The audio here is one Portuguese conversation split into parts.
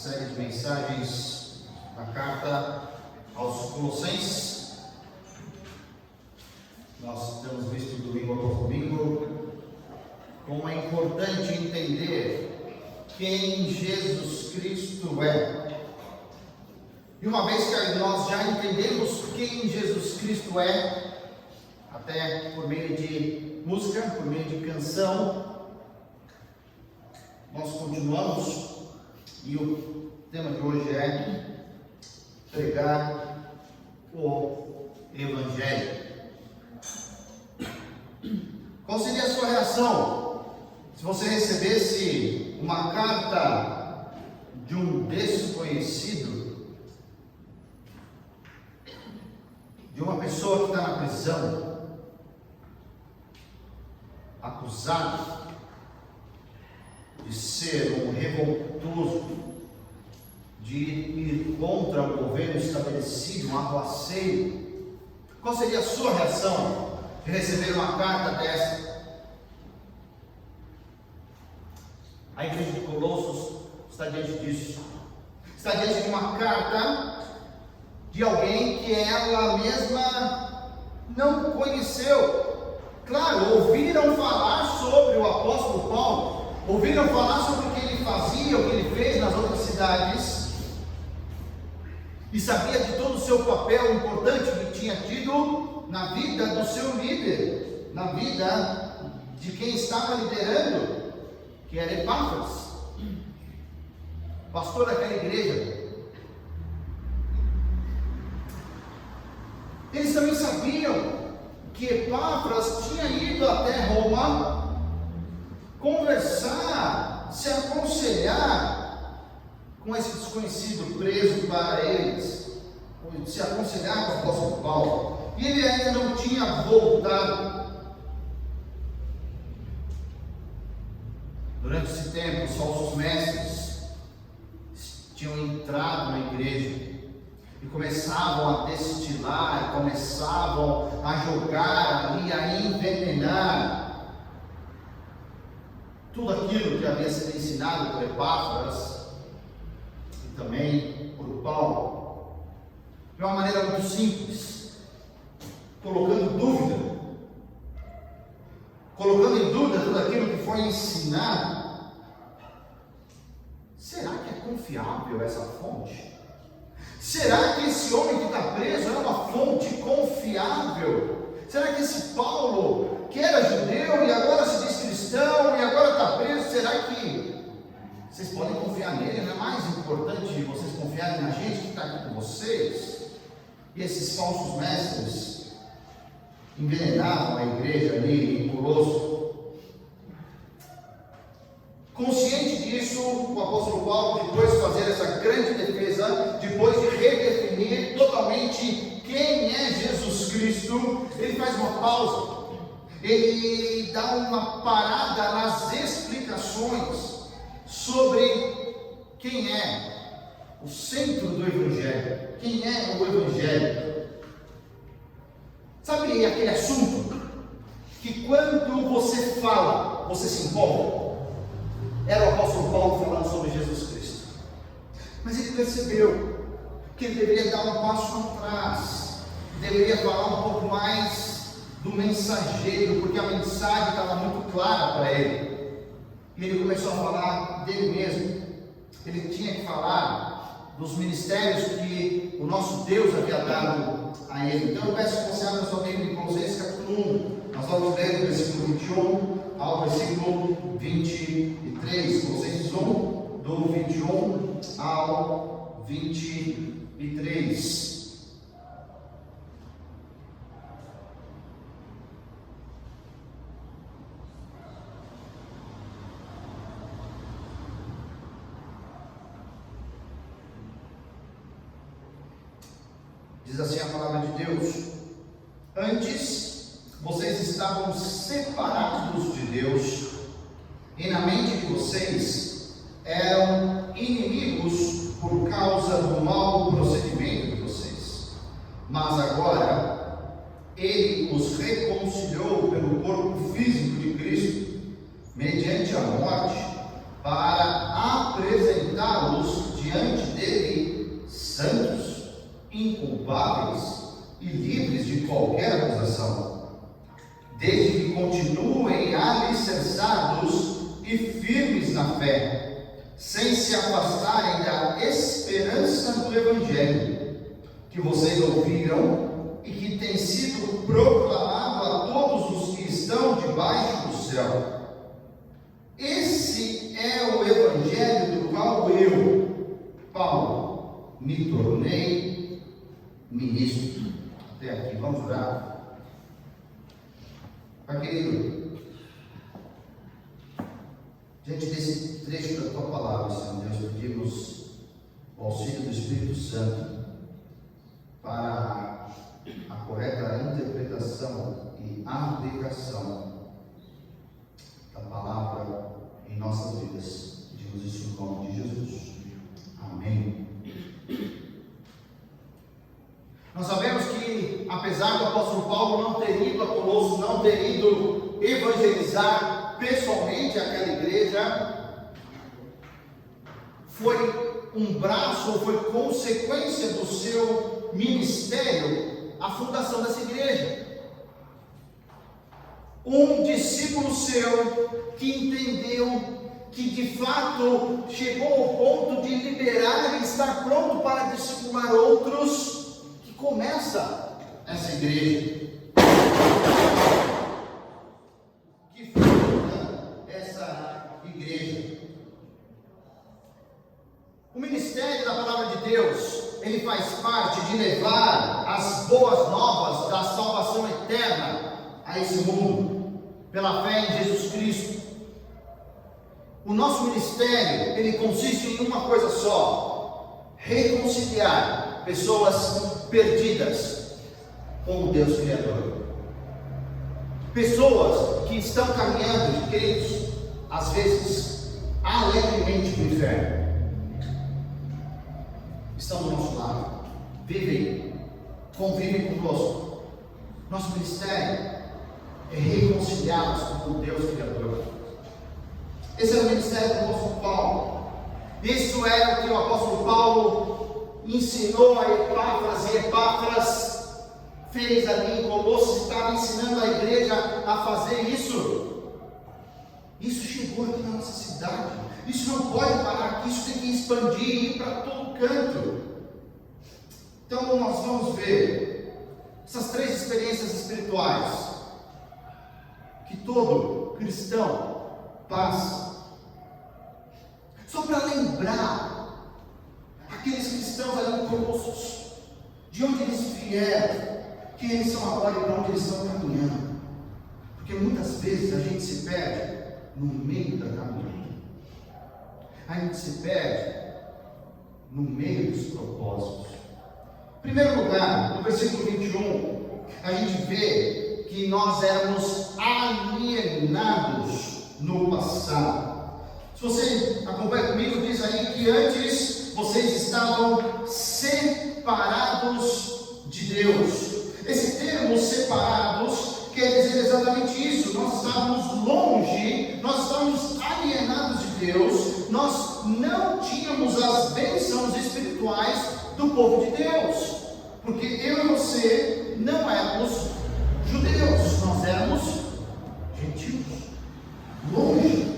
série de mensagens da carta aos Colossenses. Nós temos visto domingo após domingo como é importante entender quem Jesus Cristo é. E uma vez que nós já entendemos quem Jesus Cristo é, até por meio de música, por meio de canção, nós continuamos, e o tema de hoje é pregar o Evangelho. Qual seria a sua reação se você recebesse uma carta de um desconhecido, de uma pessoa que está na prisão, acusado de ser um revoltoso, de ir contra o governo estabelecido, um arruaceiro? Qual seria a sua reação de receber uma carta dessa? A igreja de Colossos está diante disso. Está diante de uma carta de alguém que ela mesma não conheceu. Claro, ouviram falar sobre o apóstolo Paulo, ouviram falar sobre o que ele fazia, o que ele fez nas outras cidades, e sabia de todo o seu papel importante que tinha tido na vida do seu líder, na vida de quem estava liderando, que era Epáfras, pastor daquela igreja. Eles também sabiam que Epáfras tinha ido até Roma conversar, se aconselhar com esse desconhecido preso para eles, se aconselhar com o apóstolo Paulo, e ele ainda não tinha voltado. Durante esse tempo, os falsos mestres tinham entrado na igreja e começavam a destilar, começavam a jogar ali, a envenenar tudo aquilo que havia sido ensinado por Epáfras e também por Paulo, de uma maneira muito simples, colocando em dúvida tudo aquilo que foi ensinado. Será que é confiável essa fonte? Será que esse homem que está preso é uma fonte confiável? Será que esse Paulo, que era judeu e agora se diz cristão e agora está preso, será que vocês podem confiar nele? Não é mais importante vocês confiarem na gente que está aqui com vocês? E esses falsos mestres envenenavam a igreja ali em Colossos. Consciente disso, o apóstolo Paulo, depois de fazer essa grande defesa, depois de redefinir totalmente quem é Jesus Cristo, ele faz uma pausa, ele dá uma parada nas explicações sobre quem é o centro do Evangelho, quem é o Evangelho. Sabe aquele assunto que quando você fala, você se empolga? Era o apóstolo Paulo falando sobre Jesus Cristo. Mas ele percebeu que ele deveria dar um passo atrás, deveria falar um pouco mais do mensageiro, porque a mensagem estava muito clara para ele. E ele começou a falar dele mesmo. Ele tinha que falar dos ministérios que o nosso Deus havia dado a ele. Então eu peço que você abra sua Bíblia em Colossenses capítulo 1. Nós vamos ler do versículo 21 ao versículo 23. Colossenses 1, do 21 ao 23. Diz assim a palavra de Deus: antes vocês estavam separados de Deus, e na mente de vocês eram inimigos por causa do mau procedimento de vocês. Mas agora Ele os reconciliou pelo corpo físico de Cristo, mediante a morte, para apresentá-los diante dele santos, inculpáveis e livres de qualquer acusação, desde que continuem alicerçados e firmes na fé, sem se afastarem da esperança do Evangelho, que vocês ouviram e que tem sido proclamado a todos os que estão debaixo do céu. Esse é o Evangelho do qual eu, Paulo, me tornei ministro. Até aqui, vamos orar. Pai querido, diante desse trecho da tua palavra, Senhor Deus, pedimos o auxílio do Espírito Santo para a correta interpretação e aplicação da palavra em nossas vidas. Pedimos isso no nome de Jesus. Amém. Nós sabemos que, apesar do apóstolo Paulo não ter ido a Colossos, não ter ido evangelizar pessoalmente aquela igreja, foi um braço, foi consequência do seu ministério, a fundação dessa igreja. Um discípulo seu que entendeu que de fato chegou ao ponto de liberar e estar pronto para discipular outros, que começa essa igreja, que funda essa igreja. O ministério da palavra de Deus, ele faz parte de levar as boas novas da salvação eterna a esse mundo, pela fé em Jesus Cristo. O nosso ministério, ele consiste em uma coisa só: reconciliar pessoas perdidas com o Deus Criador. Pessoas que estão caminhando, queridos, às vezes, alegremente para o inferno. Estão do nosso lado, vivem, convivem conosco. Nosso ministério é reconciliá-los com o Deus Criador. Esse é o ministério do apóstolo Paulo. Isso é o que o apóstolo Paulo ensinou a Epáfras, e Epáfras fez ali em Colossos, estava ensinando a igreja a fazer isso. Isso chegou aqui na nossa cidade. Isso não pode parar aqui, isso tem que expandir e ir para todo canto. Então nós vamos ver essas três experiências espirituais que todo cristão passa. Só para lembrar aqueles cristãos ali em Colossos, de onde eles vieram, quem eles são agora e para onde eles estão caminhando. Porque muitas vezes a gente se perde no meio da caminhada. A gente se perde no meio dos propósitos. Em primeiro lugar, no versículo 21, a gente vê que nós éramos alienados no passado. Se você acompanha comigo, diz aí que antes vocês estavam separados de Deus. Esse termo separados quer dizer exatamente isso. Nós estávamos longe, nós estávamos alienados de Deus, nós não tínhamos as bênçãos espirituais do povo de Deus, porque eu e você não éramos judeus, nós éramos gentios, longe.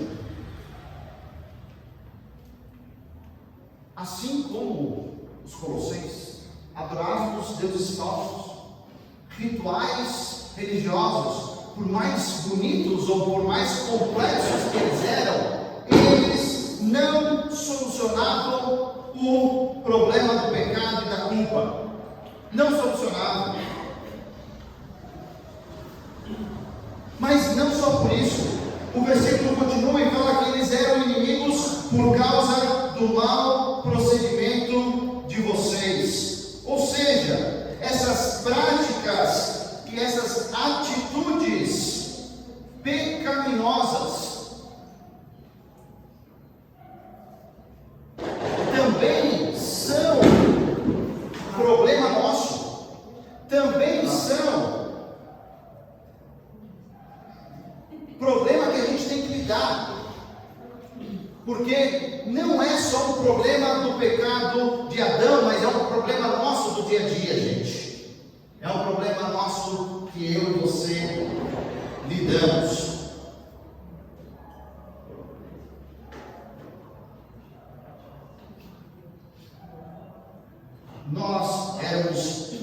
Assim como os colossenses adorávamos deuses falsos, rituais religiosos, por mais bonitos ou por mais complexos que eles eram, eles não solucionavam o problema do pecado e da culpa. Não solucionavam. Mas não só por isso, o versículo continua e fala que eles eram inimigos por causa do mau procedimento de vocês. Ou seja, essas práticas e essas atitudes pecaminosas também são problema nosso, também são problema que a gente tem que lidar. Porque não é só um problema do pecado de Adão, mas é um problema nosso do dia a dia, gente. É um problema nosso que eu e você lidamos. Nós éramos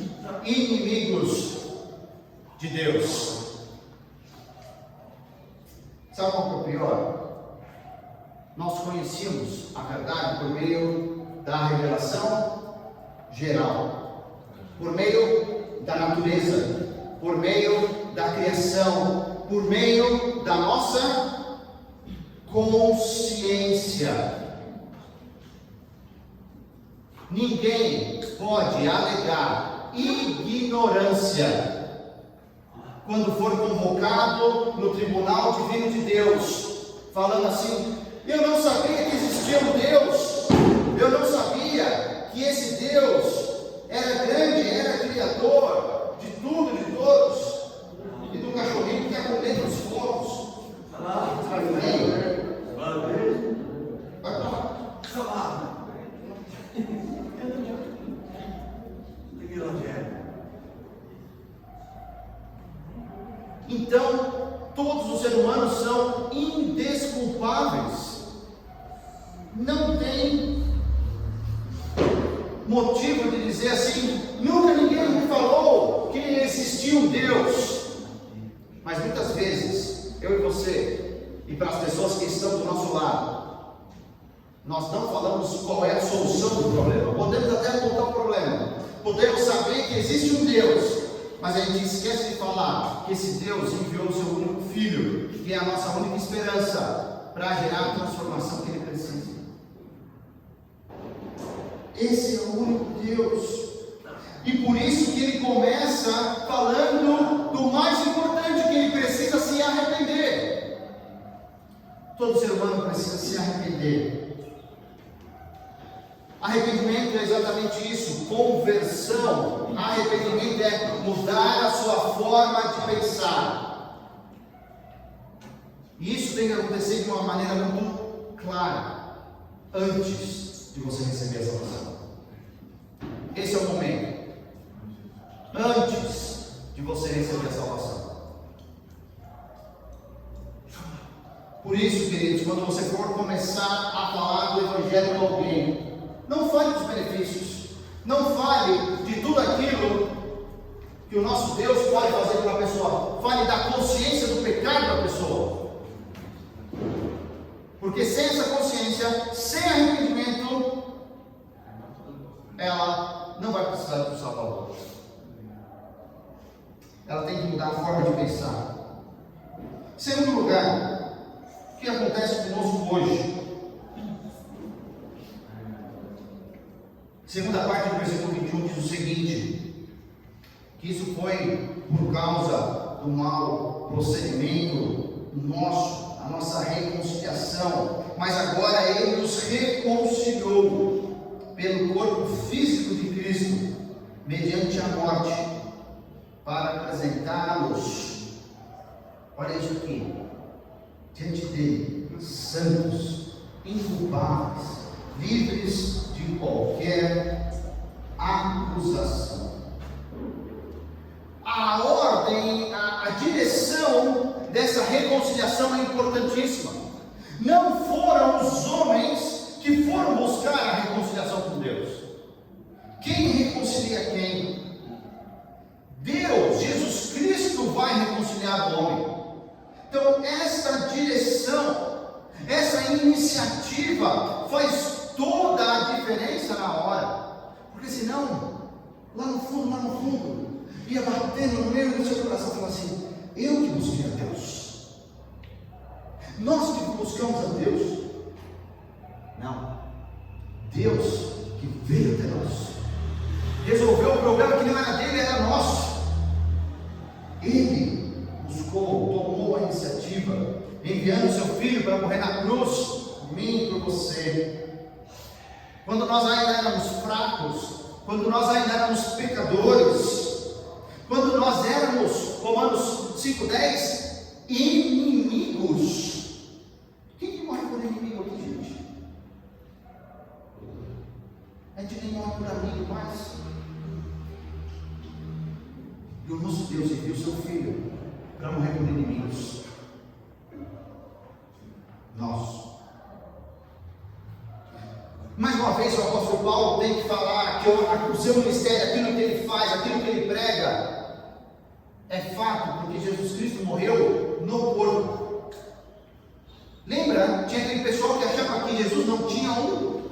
inimigos de Deus. Sabe qual que é o pior? Nós conhecíamos a verdade por meio da revelação geral, por meio da natureza, por meio da criação, por meio da nossa consciência. Ninguém pode alegar ignorância quando for convocado no tribunal divino de Deus, falando assim: eu não sabia que existia um Deus, eu não sabia que esse Deus era grande, era criador de tudo, de todos, e do cachorrinho que está comendo os fogos. Então, todos os seres humanos são indesculpáveis. Não tem motivo de dizer assim: nunca ninguém me falou que existia um Deus. Mas muitas vezes, eu e você, e para as pessoas que estão do nosso lado, nós não falamos qual é a solução do problema. Podemos até apontar o problema, podemos saber que existe um Deus, mas a gente esquece de falar que esse Deus enviou o seu único Filho, que é a nossa única esperança para gerar a transformação que Ele precisa. Esse é o único Deus. E por isso que Ele começa falando do mais importante, que Ele precisa se arrepender. Todo ser humano precisa se arrepender. Arrependimento é exatamente isso, conversão. Arrependimento é mudar a sua forma de pensar. E isso tem que acontecer de uma maneira muito clara, antes de você receber a salvação. Esse é o momento. Antes de você receber a salvação. Por isso, queridos, quando você for começar a falar do Evangelho com alguém, não fale dos benefícios, não fale de tudo aquilo que o nosso Deus pode fazer para a pessoa. Fale da consciência do pecado da pessoa. Porque sem essa consciência, sem arrependimento, ela não vai precisar do Salvador. Ela tem que mudar a forma de pensar. Segundo lugar, o que acontece conosco hoje? Segunda parte do versículo 21 diz o seguinte: que isso foi por causa do mau procedimento nosso, a nossa reconciliação, mas agora Ele nos reconciliou pelo corpo físico de Cristo, mediante a morte, para apresentá-los, olha isso aqui, diante dele, santos, inculpáveis, livres de qualquer acusação. A ordem, a direção dessa reconciliação é importantíssima. Não foram os homens que foram buscar a reconciliação com Deus. Quem reconcilia quem? Deus, Jesus Cristo vai reconciliar o homem. Então, essa direção, essa iniciativa faz toda a diferença na hora. Porque senão, lá no fundo, ia batendo no meio do seu coração e falar assim: eu que busquei a Deus. Nós que buscamos a Deus. Não. Deus que veio até nós. Resolveu o problema que não era dele, era nosso. Ele buscou, tomou a iniciativa, enviando seu filho para morrer na cruz, por mim e por você. Quando nós ainda éramos fracos, quando nós ainda éramos pecadores, quando nós éramos, Romanos 5,10, inimigos. Quem que morre por inimigo aqui, gente? apóstolo Paulo tem que falar que o seu ministério, aquilo que ele faz, aquilo que ele prega, é fato, porque Jesus Cristo morreu no corpo. Lembra? Tinha aquele pessoal que achava que Jesus não tinha um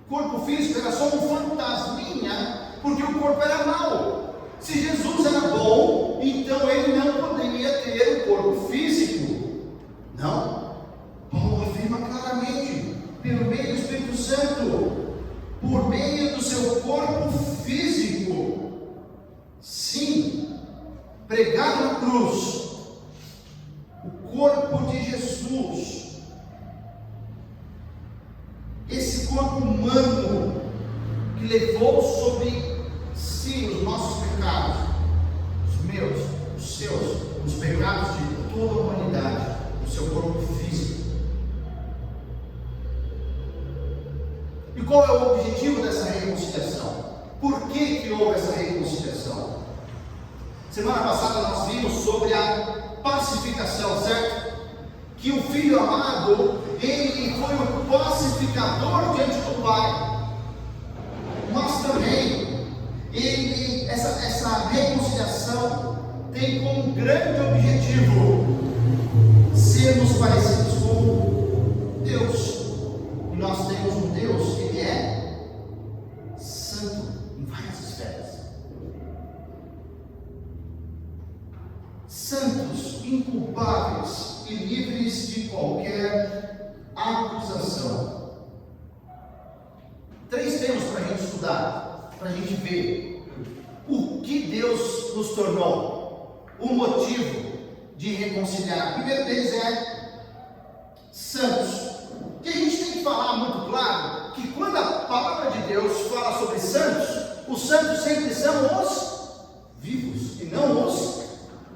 corpo físico, era só um fantasminha, porque o corpo era mau. Se Jesus era bom, então ele não poderia ter um corpo físico. Não. Paulo afirma claramente, pelo meio do Espírito Santo, por meio do seu corpo físico. Sim, pregado na cruz, o corpo de Jesus, esse corpo humano que levou sobre si os nossos pecados, os meus, os seus, os pecados de toda a humanidade, o seu corpo físico. E qual é o objetivo dessa reconciliação? Por que houve essa reconciliação? Semana passada nós vimos sobre a pacificação, certo? Que o Filho amado, ele foi o pacificador diante do Pai. Mas também, essa reconciliação tem como grande objetivo sermos parecidos com Deus. E nós temos um Deus que ele é santo em várias esferas. Santos, inculpáveis e livres de qualquer acusação. 3 temas para a gente estudar, para a gente ver o que Deus nos tornou, o motivo de reconciliar. O primeiro deles é santos. E a gente tem que falar muito claro que quando a palavra de Deus fala sobre santos, os santos sempre são os vivos e não os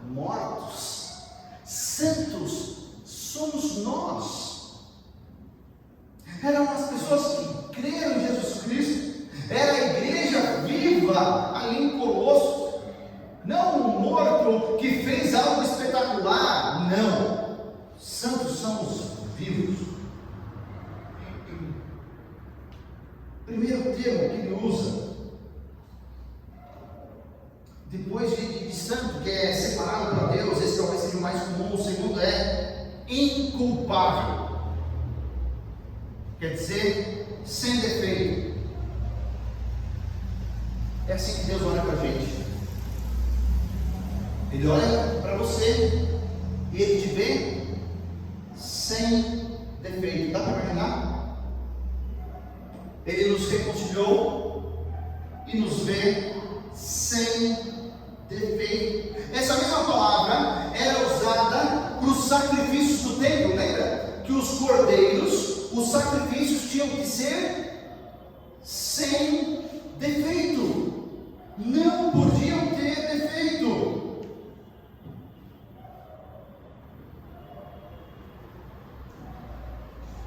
mortos. Santos somos nós. Eram as pessoas que creram em Jesus Cristo, era a igreja viva ali em Colosso, não um morto que fez algo espetacular, não. Santos são os vivos. Primeiro termo que ele usa, depois de santo, que é separado para Deus, esse talvez seja o mais comum. O segundo é inculpável, quer dizer, sem defeito. É assim que Deus olha para a gente. Ele olha para você e ele te vê sem defeito. Dá para imaginar? Ele nos reconciliou e nos vê sem defeito. Essa mesma palavra era usada para os sacrifícios do templo. Lembra? Que os cordeiros, os sacrifícios tinham que ser sem defeito. Não podiam ter defeito.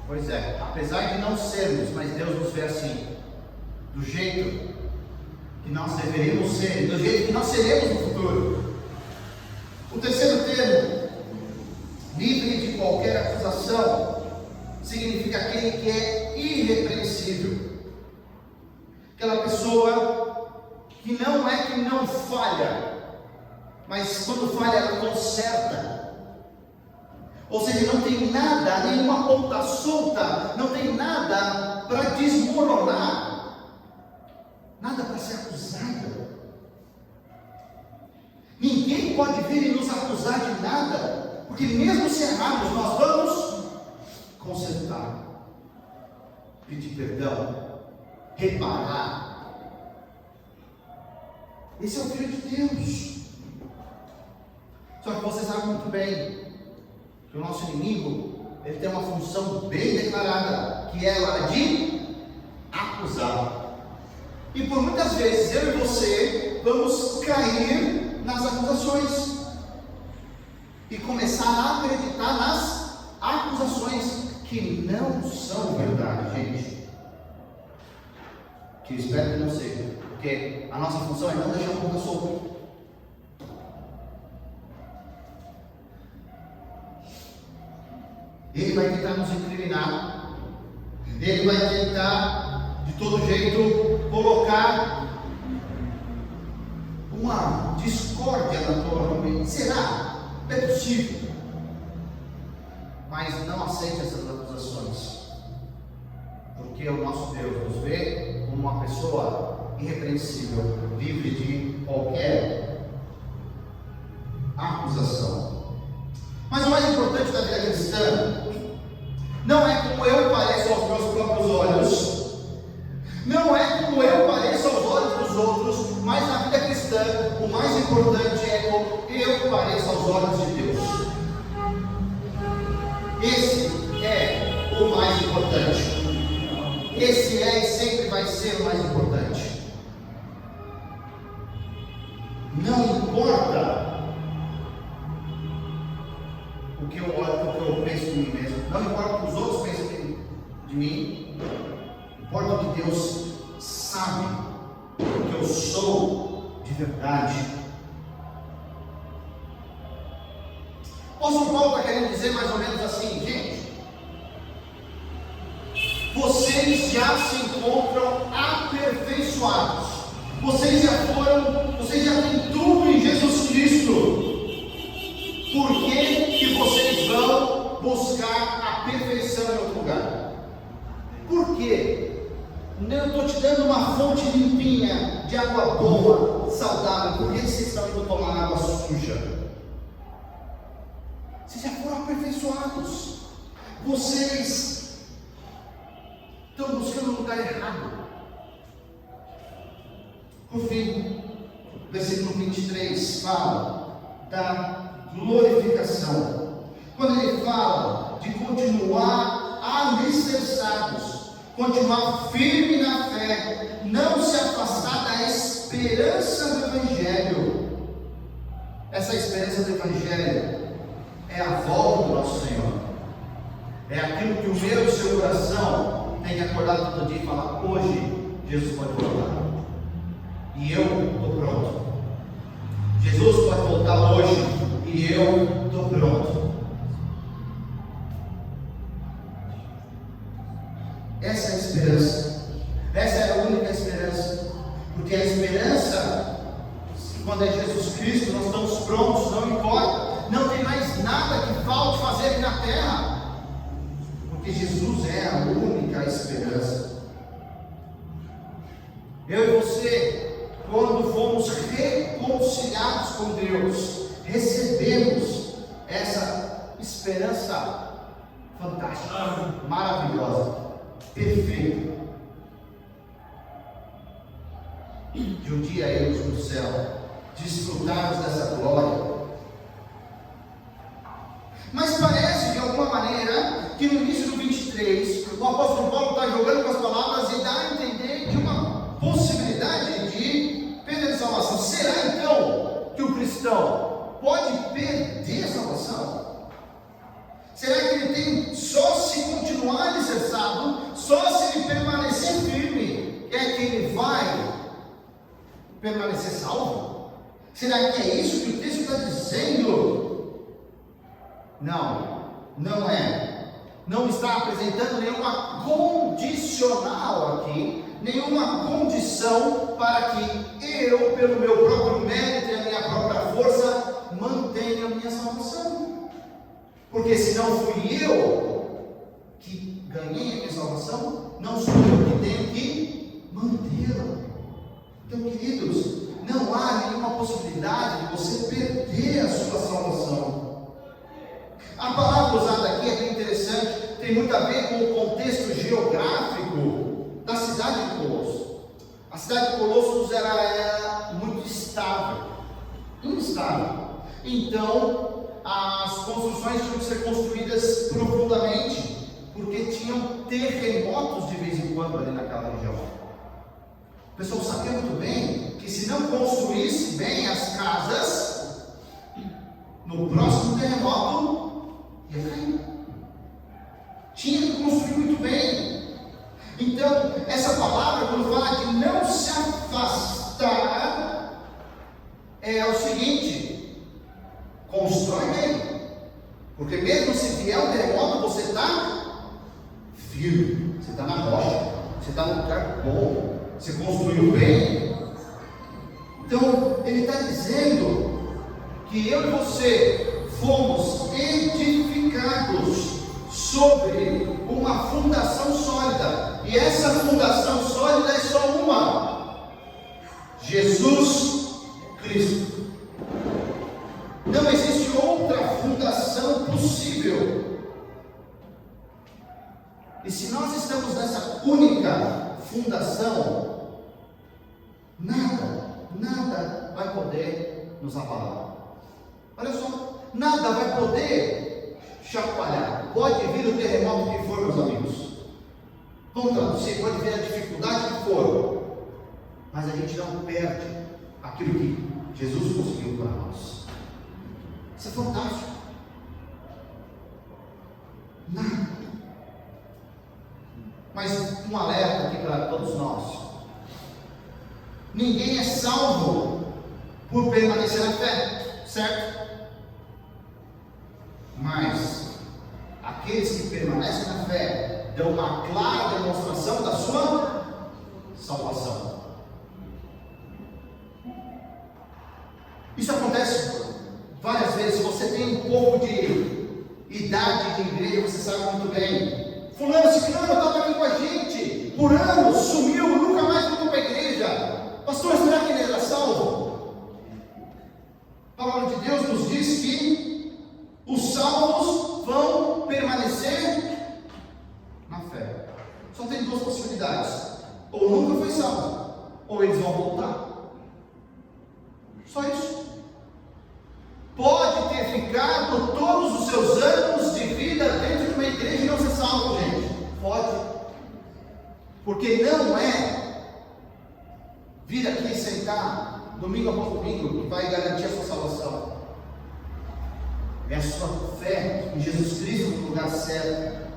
Pois é, apesar de não sermos, mas Deus nos vê assim, do jeito que nós deveríamos ser, do jeito que nós seremos no futuro. O terceiro termo, livre de qualquer acusação, significa aquele que é irrepreensível. Aquela pessoa que não falha, mas quando falha ela conserta. Ou seja, não tem nada, nenhuma ponta solta, não tem nada para desmoronar, nada para ser acusado. Ninguém pode vir e nos acusar de nada, porque mesmo se errarmos, nós vamos consertar, pedir perdão, reparar. Esse é o Filho de Deus. Só que você sabe muito bem que o nosso inimigo, ele tem uma função bem declarada, que é a de acusar. E por muitas vezes eu e você vamos cair nas acusações e começar a acreditar nas acusações que não são verdade, gente. Que eu espero que não seja, porque a nossa função é não deixar a ponta solta. Ele vai tentar nos incriminar, ele vai tentar de todo jeito, colocar uma discórdia na tua mente. Será? É possível. Mas não aceite essas acusações, porque o nosso Deus nos vê como uma pessoa irrepreensível, livre de qualquer acusação. Mas o mais importante da vida cristã não é como eu pareço aos meus próprios olhos, não é como eu pareço aos olhos dos outros, mas na vida cristã o mais importante é como eu pareço aos olhos de Deus. Esse é o mais importante. Esse é e sempre vai ser o mais importante. Não importa o que eu olho, o que eu penso de mim mesmo. Não importa o que os outros pensam de mim. Importa o que Deus sabe, o que eu sou de verdade. O apóstolo Paulo está querendo dizer mais ou menos assim, gente: vocês já se encontram aperfeiçoados, vocês já têm tudo em Jesus Cristo. Por que vocês vão buscar a perfeição em outro lugar? Por quê? Eu estou te dando uma fonte limpinha de água boa, saudável. Por que vocês estão indo tomar água suja? Vocês já foram aperfeiçoados. Vocês estão buscando o lugar errado. Por fim, versículo 23 fala da glorificação. Quando ele fala de continuar alicerçados, continuar firme na fé, não se afastar da esperança do Evangelho. Essa esperança do Evangelho é a volta do nosso Senhor. É aquilo que o meu e o seu coração tem que acordar todo dia e falar: hoje Jesus pode voltar. E eu estou pronto. Jesus pode voltar hoje e eu estou pronto. Essa é a esperança. Essa é a única esperança. Porque a esperança, quando é Jesus Cristo, nós estamos prontos, não importa. Não tem mais nada que falte fazer aqui na terra. Porque Jesus é a única esperança. Eu e você, quando fomos reconciliados com Deus, recebemos essa esperança fantástica, maravilhosa, perfeita, de um dia irmos no céu, desfrutarmos dessa glória. Mas parece de alguma maneira que no início do 23 o apóstolo Paulo está jogando com as palavras e dá a entender de uma possibilidade de perder a salvação. Será então que o cristão pode perder a salvação? Será que ele tem só se continuar alicerçado, só se ele permanecer firme, é que ele vai permanecer salvo? Será que é isso que o texto está dizendo? Não, não é. Não está apresentando nenhuma condicional aqui, nenhuma condição para que eu, pelo meu próprio mérito e a minha própria força, mantenha a minha salvação. Porque se não fui eu que ganhei a minha salvação, não sou eu que tenho que mantê-la. Então, queridos, não há nenhuma possibilidade de você perder a sua salvação. A palavra usada aqui é bem interessante, tem muito a ver com o contexto geográfico da cidade de Colossos. A cidade de Colossos era muito instável. Então, as construções tinham que ser construídas profundamente, porque tinham terremotos de vez em quando ali naquela região. O pessoal sabia muito bem que se não construísse bem as casas, no próximo terremoto ia cair. Tinha que construir muito bem. Então, essa palavra, quando fala de não se afastar, é o seguinte: constrói bem, porque mesmo se vier um terremoto, você está firme, você está na rocha, você está num lugar bom, você construiu bem. Então, ele está dizendo que eu e você fomos edificados sobre uma fundação sólida, e essa fundação sólida é só uma: Jesus Cristo. Não existe outra fundação possível. E se nós estamos nessa única fundação, nada vai poder nos abalar. Olha só, nada vai poder chacoalhar. Pode vir o terremoto que for, meus amigos. Vamos traduzir, pode vir a dificuldade que for, mas a gente não perde aquilo que Jesus conseguiu para nós. Isso é fantástico. Nada. Mas um alerta aqui para todos nós: ninguém é salvo por permanecer na fé, certo? Mas aqueles que permanecem na fé dão uma clara demonstração da sua salvação. Isso acontece várias vezes. Se você tem um pouco de idade de igreja, você sabe muito bem. Fulano, ciclano, estava aqui com a gente por anos, sumiu, nunca mais voltou para a igreja. Pastor, será que ele era salvo? A palavra de Deus nos diz que os salvos vão permanecer na fé. Só tem duas possibilidades: ou nunca foi salvo, ou eles vão voltar. Só isso. Pode ter ficado todos os seus anos de vida dentro de uma igreja e não ser salvo, gente. Pode. Porque não é vir aqui e sentar domingo após domingo que vai garantir a sua salvação. É a sua fé em Jesus Cristo no lugar certo.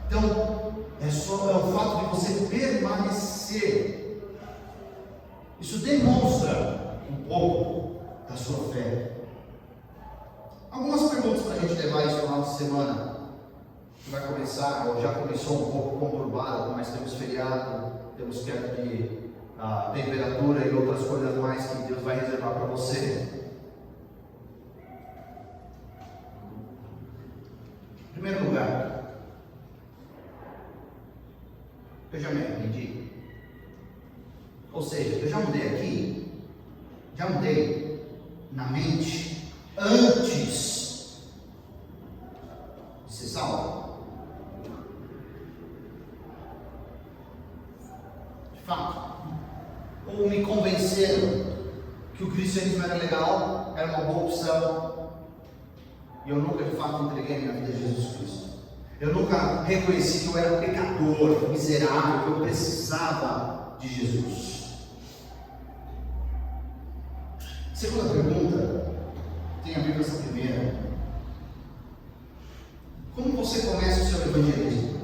Então, é o fato de você permanecer. Isso demonstra um pouco da sua fé. Algumas perguntas para a gente levar esse final de semana, que vai começar, ou já começou um pouco conturbado, mas temos feriado, temos queda de temperatura e outras coisas mais que Deus vai reservar para você. Em primeiro lugar, eu já me arrependi. Ou seja, eu já mudei aqui, já mudei na mente antes de ser salvo. De fato. Ou me convenceram que o cristianismo era legal, era uma boa opção, e eu nunca de fato entreguei a minha vida a Jesus Cristo. Eu nunca reconheci que eu era pecador, miserável, que eu precisava de Jesus. Segunda pergunta tem a ver com essa primeira: como você começa o seu evangelismo?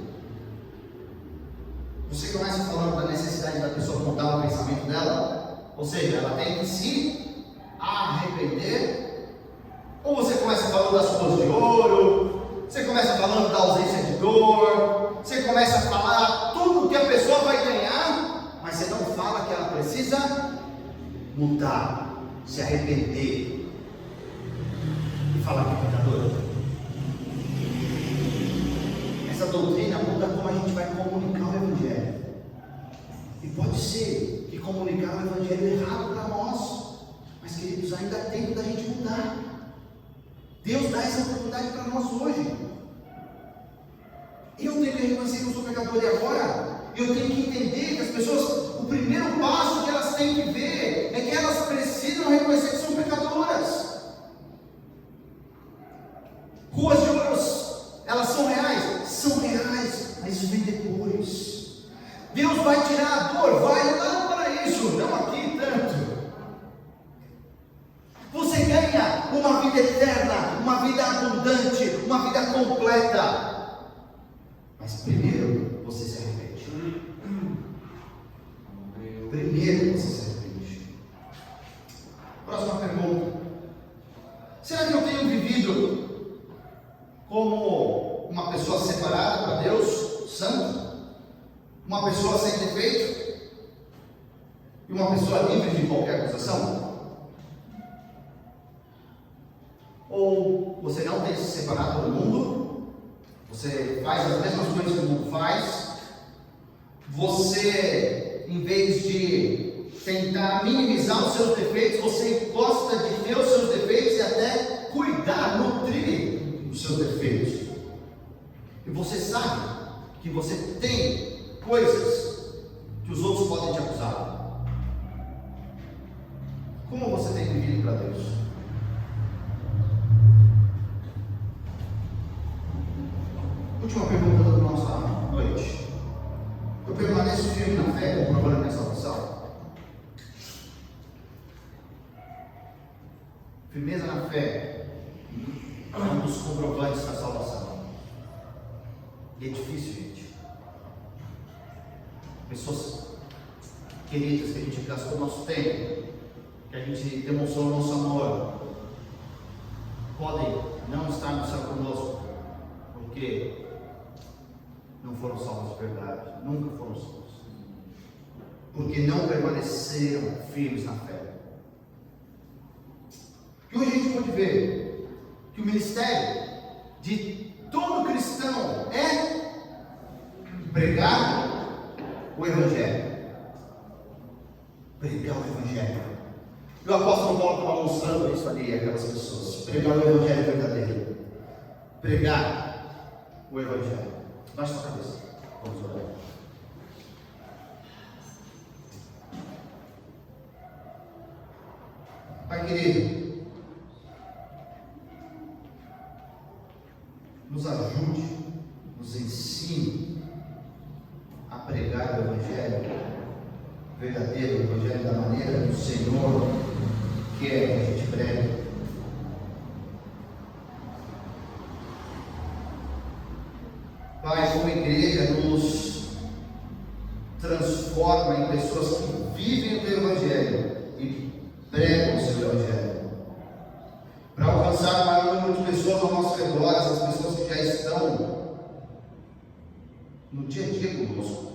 Você começa falando da necessidade da pessoa mudar o pensamento dela, ou seja, ela tem que se arrepender? Ou você começa falando das ruas de ouro, você começa falando da ausência de dor, você começa a falar tudo que a pessoa vai ganhar, mas você não fala que ela precisa mudar, se arrepender e falar que é pecador? Essa doutrina muda como a gente vai comunicar o Evangelho. E pode ser que comunicar o Evangelho é errado para nós, mas queridos, ainda há tempo da gente mudar. Deus dá essa oportunidade para nós hoje. Eu tenho que reconhecer que eu sou pecador, e agora eu tenho que entender que as pessoas, o primeiro passo que elas têm que ver é que elas precisam reconhecer que são pecadoras. Ruas de ouros, elas são reais? São reais, mas isso vem depois. Deus vai tirar a dor, vai lá para isso, não aqui tanto. Você ganha uma vida eterna, uma vida abundante, uma vida completa. Mas primeiro você se arrepende. Primeiro você se arrepende. Próxima pergunta: será que eu tenho vivido como uma pessoa separada para Deus, santo? Uma pessoa sem defeito e uma pessoa livre de qualquer acusação? Ou você não tem se separado do mundo, você faz as mesmas coisas que o mundo faz, você, em vez de tentar minimizar os seus defeitos, você gosta de ver os seus defeitos e até cuidar, nutrir os seus defeitos. E você sabe que você tem coisas que os outros podem te acusar. Como você tem vivido para Deus? Última pergunta da nossa noite. Eu permaneço firme na fé, comprovando minha salvação? Firmeza na fé é um dos comprovantes da salvação. E é difícil, gente. Pessoas queridas que a gente gastou nosso tempo, que a gente demonstrou nosso amor, podem não estar no céu conosco, porque não foram salvos de verdade, nunca foram salvos, porque não permaneceram firmes na fé. E hoje a gente pode ver que o ministério de todo cristão é pregar o Evangelho. Pregar o Evangelho. E o apóstolo Paulo estava mostrando isso ali, aquelas pessoas. Pregar o Evangelho verdadeiro. Pregar o Evangelho. Baixa sua cabeça. Vamos orar. Pai querido, nos ajude, nos ensine a pregar o Evangelho verdadeiro, o Evangelho da maneira que o Senhor quer que a gente pregue. Pai, como igreja, nos transforma em pessoas que vivem o teu Evangelho e pregam o seu Evangelho, para alcançar o maior número de pessoas ao nosso redor, essas pessoas que já estão no dia a dia conosco,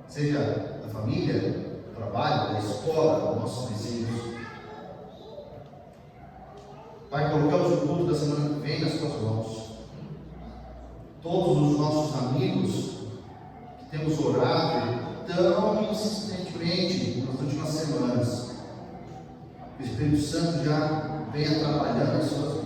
seja da família, do trabalho, da escola, dos nossos vizinhos. Pai, colocamos o culto da semana que vem nas tuas mãos. Todos os nossos amigos que temos orado tão insistentemente nas últimas semanas, o Espírito Santo já venha trabalhando em suas